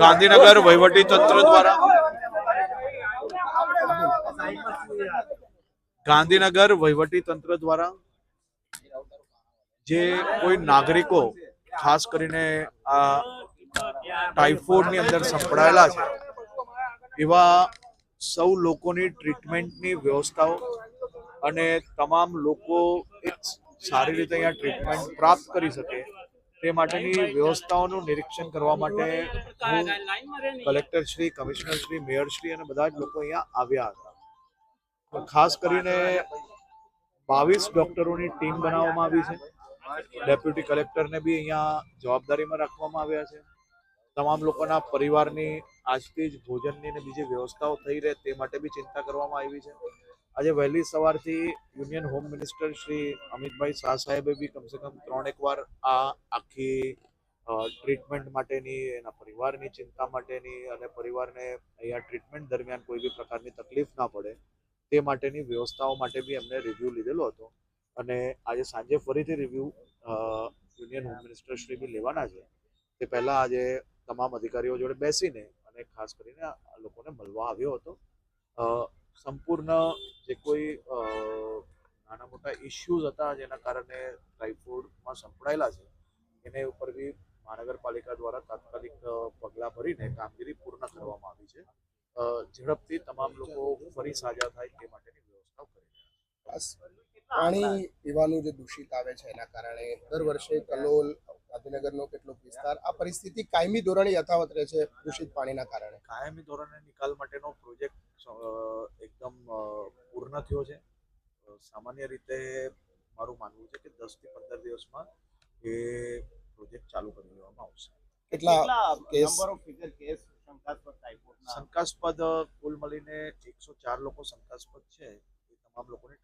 ગાંધીનગર વહીવટી તંત્ર દ્વારા જે કોઈ નાગરિકો ખાસ કરીને આ ટાઇફોઇડની અંદર સંકળાયેલા છે એવા સૌ લોકોની ટ્રીટમેન્ટની વ્યવસ્થાઓ અને તમામ લોકો એક સારી રીતે અહીંયા ટ્રીટમેન્ટ પ્રાપ્ત કરી શકે તે માટેની વ્યવસ્થાઓનું નિરીક્ષણ કરવા માટે હું collector Shri, commissioner Shri, mayor Shri અને બધા જ લોકો અહીંયા આવ્યા હતા. ખાસ કરીને 22 ડોક્ટરોની ટીમ બનાવવામાં આવી છે. ડેપ્યુટી કલેક્ટરને બી અહીંયા જવાબદારીમાં રાખવામાં આવ્યા છે. તમામ લોકોના પરિવારની આજથી જ ભોજનની અને બીજી વ્યવસ્થાઓ થઈ રહે તે માટે બી ચિંતા કરવામાં આવી છે. આજે વહેલી સવારથી union home minister Shri Amitbhai Shah સાહેબે બી કમસે કમ 3 વાર આ આખી ટ્રીટમેન્ટ માટેની, એના પરિવારની ચિંતા માટેની અને પરિવારને અહીંયા ટ્રીટમેન્ટ દરમિયાન કોઈ બી પ્રકારની તકલીફ ના પડે તે માટેની વ્યવસ્થાઓ માટે બી એમને રિવ્યૂ લીધેલો હતો અને આજે સાંજે ફરીથી review union home minister Shri B લેવાના છે. તે પહેલાં આજે તમામ અધિકારીઓ જોડે બેસીને અને ખાસ કરીને આ લોકોને મળવા આવ્યો હતો. સંપૂર્ણ જે કોઈ નાના મોટા ઇસ્યુઝ હતા જેના કારણે ટાઇફોઇડમાં સંકળાયેલા છે એને ઉપર બી મહાનગરપાલિકા દ્વારા તાત્કાલિક પગલાં ભરીને કામગીરી પૂર્ણ કરવામાં આવી છે. ઝડપથી તમામ લોકો ફરી સાજા થાય તે માટેની વ્યવસ્થા કરી. પાણી પીવાનું જે દૂષિત આવે છે એના કારણે દર વર્ષે કલોલ, ગાંધીનગરનો કેટલોક વિસ્તાર આ પરિસ્થિતિ કાયમી ધોરણે યથાવત રહે છે દૂષિત પાણીના કારણે. કાયમી ધોરણે નિકાલ માટેનો પ્રોજેક્ટ એકદમ પૂર્ણ થયો છે. સામાન્ય રીતે મારું માનવું છે કે 10 થી 15 દિવસમાં એ પ્રોજેક્ટ ચાલુ કરી દેવામાં આવશે. કેટલા શંકાસ્પદ કુલ મળીને 104 લોકો શંકાસ્પદ છે. એ તમામ લોકોને